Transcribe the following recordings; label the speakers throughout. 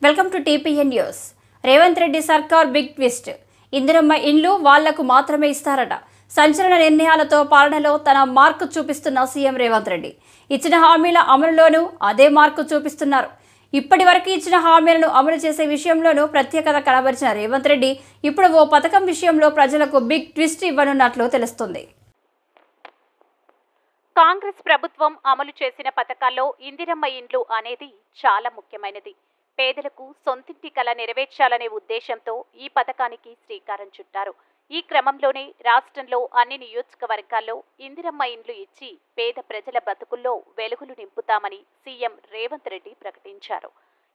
Speaker 1: Welcome to TPN news. Revanth Reddy సర్కార్ big twist. Indiramma ఇండ్లు వాళ్లకు మాత్రమే ఇస్తారట. సంచలన నిర్ణయాలతో పాలనలో తన మార్కు చూపిస్తున్న సీఎం రేవంత్ రెడ్డి ఇచ్చిన హామీల అమలులోనూ అదే మార్కు చూపిస్తున్నారు. ఇప్పటి వరకు ఇచ్చిన హామీలను అమలు చేసే విషయంలోనూ ప్రత్యేకత కనబరిచిన రేవంత్ రెడ్డి ఇప్పుడు ఓ పథకం విషయంలో ప్రజలకు బిగ్ ట్విస్ట్ ఇవ్వనున్నట్లు తెలుస్తుంది.
Speaker 2: కాంగ్రెస్ ప్రభుత్వం అమలు చేసిన పథకాల్లో ఇందిరమ్మ ఇండ్లు అనేది చాలా ముఖ్యమైనది. పేదలకు సొంతింటి కల నెరవేర్చాలనే ఉద్దేశంతో ఈ పథకానికి శ్రీకారం చుట్టారు. ఈ క్రమంలోనే రాష్ట్రంలో అన్ని నియోజకవర్గాల్లో ఇందిరమ్మ ఇండ్లు ఇచ్చి పేద ప్రజల బతుకుల్లో వెలుగులు నింపుతామని సీఎం రేవంత్ రెడ్డి ప్రకటించారు.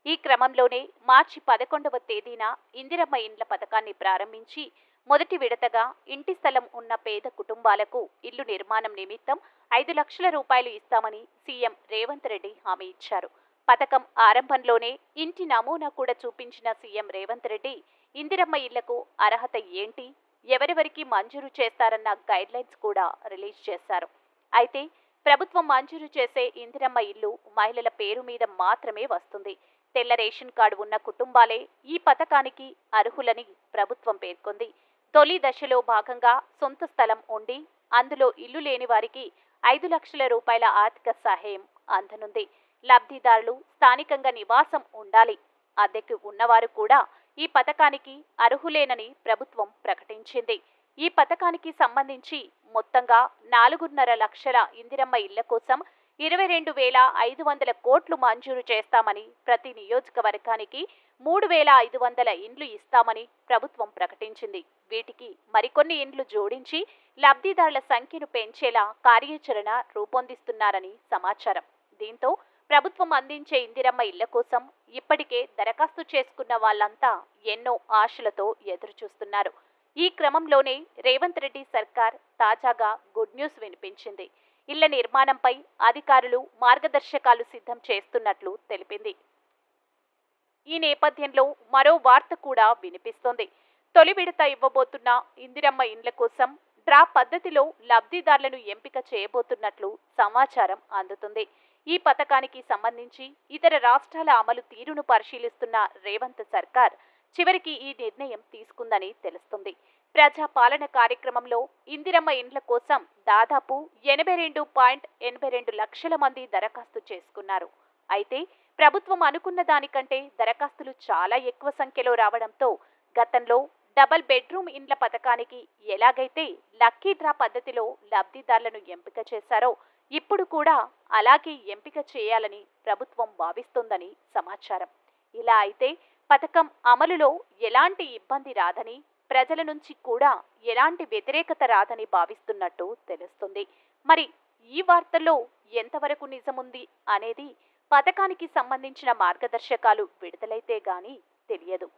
Speaker 2: ఈ క్రమంలోనే మార్చి 11వ తేదీన ఇందిరమ్మ ఇండ్ల పథకాన్ని ప్రారంభించి మొదటి విడతగా ఇంటి స్థలం ఉన్న పేద కుటుంబాలకు ఇల్లు నిర్మాణం నిమిత్తం 5 లక్షల రూపాయలు ఇస్తామని సీఎం రేవంత్ రెడ్డి హామీ ఇచ్చారు. పథకం ఆరంభంలోనే ఇంటి నమూనా కూడా చూపించిన సీఎం రేవంత్ రెడ్డి ఇందిరమ్మ ఇళ్లకు అర్హత ఏంటి, ఎవరెవరికి మంజూరు చేస్తారన్న గైడ్లైన్స్ కూడా రిలీజ్ చేశారు. అయితే ప్రభుత్వం మంజూరు చేసే ఇందిరమ్మ ఇల్లు మహిళల పేరు మీద మాత్రమే వస్తుంది. తెల్ల రేషన్ కార్డు ఉన్న కుటుంబాలే ఈ పథకానికి అర్హులని ప్రభుత్వం పేర్కొంది. తొలి దశలో భాగంగా సొంత స్థలం ఉండి అందులో ఇల్లు లేని వారికి 5 లక్షల రూపాయల ఆర్థిక సహాయం అందనుంది. లబ్ధిదారులు స్థానికంగా నివాసం ఉండాలి. అద్దెకు ఉన్నవారు కూడా ఈ పథకానికి అర్హులేనని ప్రభుత్వం ప్రకటించింది. ఈ పథకానికి సంబంధించి మొత్తంగా 4.5 లక్షల ఇందిరమ్మ ఇళ్ల కోసం 22,500 కోట్లు మంజూరు చేస్తామని, ప్రతి నియోజకవర్గానికి 3,500 ఇండ్లు ఇస్తామని ప్రభుత్వం ప్రకటించింది. వీటికి మరికొన్ని ఇండ్లు జోడించి లబ్ధిదారుల సంఖ్యను పెంచేలా కార్యాచరణ రూపొందిస్తున్నారని సమాచారం. దీంతో ప్రభుత్వం అందించే ఇందిరమ్మ ఇళ్ల కోసం ఇప్పటికే దరఖాస్తు చేసుకున్న వాళ్లంతా ఎన్నో ఆశలతో ఎదురుచూస్తున్నారు. ఈ క్రమంలోనే రేవంత్ రెడ్డి సర్కార్ తాజాగా గుడ్ న్యూస్ వినిపించింది. ఇళ్ల నిర్మాణంపై అధికారులు మార్గదర్శకాలు సిద్ధం చేస్తున్నట్లు తెలిపింది. ఈ నేపథ్యంలో మరో వార్త కూడా వినిపిస్తోంది. తొలి విడత ఇవ్వబోతున్న ఇందిరమ్మ ఇండ్ల కోసం డ్రా పద్ధతిలో లబ్ధిదారులను ఎంపిక చేయబోతున్నట్లు సమాచారం అందుతుంది. ఈ పథకానికి సంబంధించి ఇతర రాష్ట్రాల అమలు తీరును పరిశీలిస్తున్న రేవంత్ సర్కార్ చివరికి ఈ నిర్ణయం తీసుకుందని తెలుస్తుంది. ప్రజా పాలన కార్యక్రమంలో ఇందిరమ్మ ఇండ్ల కోసం దాదాపు 82.82 లక్షల మంది దరఖాస్తు చేసుకున్నారు. అయితే ప్రభుత్వం అనుకున్న దానికంటే దరఖాస్తులు చాలా ఎక్కువ సంఖ్యలో రావడంతో గతంలో డబుల్ బెడ్రూమ్ ఇండ్ల పథకానికి ఎలాగైతే లక్కీ డ్రా పద్ధతిలో లబ్ధిదారులను ఎంపిక చేశారో ఇప్పుడు కూడా అలాగే ఎంపిక చేయాలని ప్రభుత్వం భావిస్తోందని సమాచారం. ఇలా అయితే పథకం అమలులో ఎలాంటి ఇబ్బంది రాదని, ప్రజల నుంచి కూడా ఎలాంటి వ్యతిరేకత రాదని భావిస్తున్నట్టు తెలుస్తుంది. మరి ఈ వార్తల్లో ఎంతవరకు నిజముంది అనేది పథకానికి సంబంధించిన మార్గదర్శకాలు విడుదలైతే గానీ తెలియదు.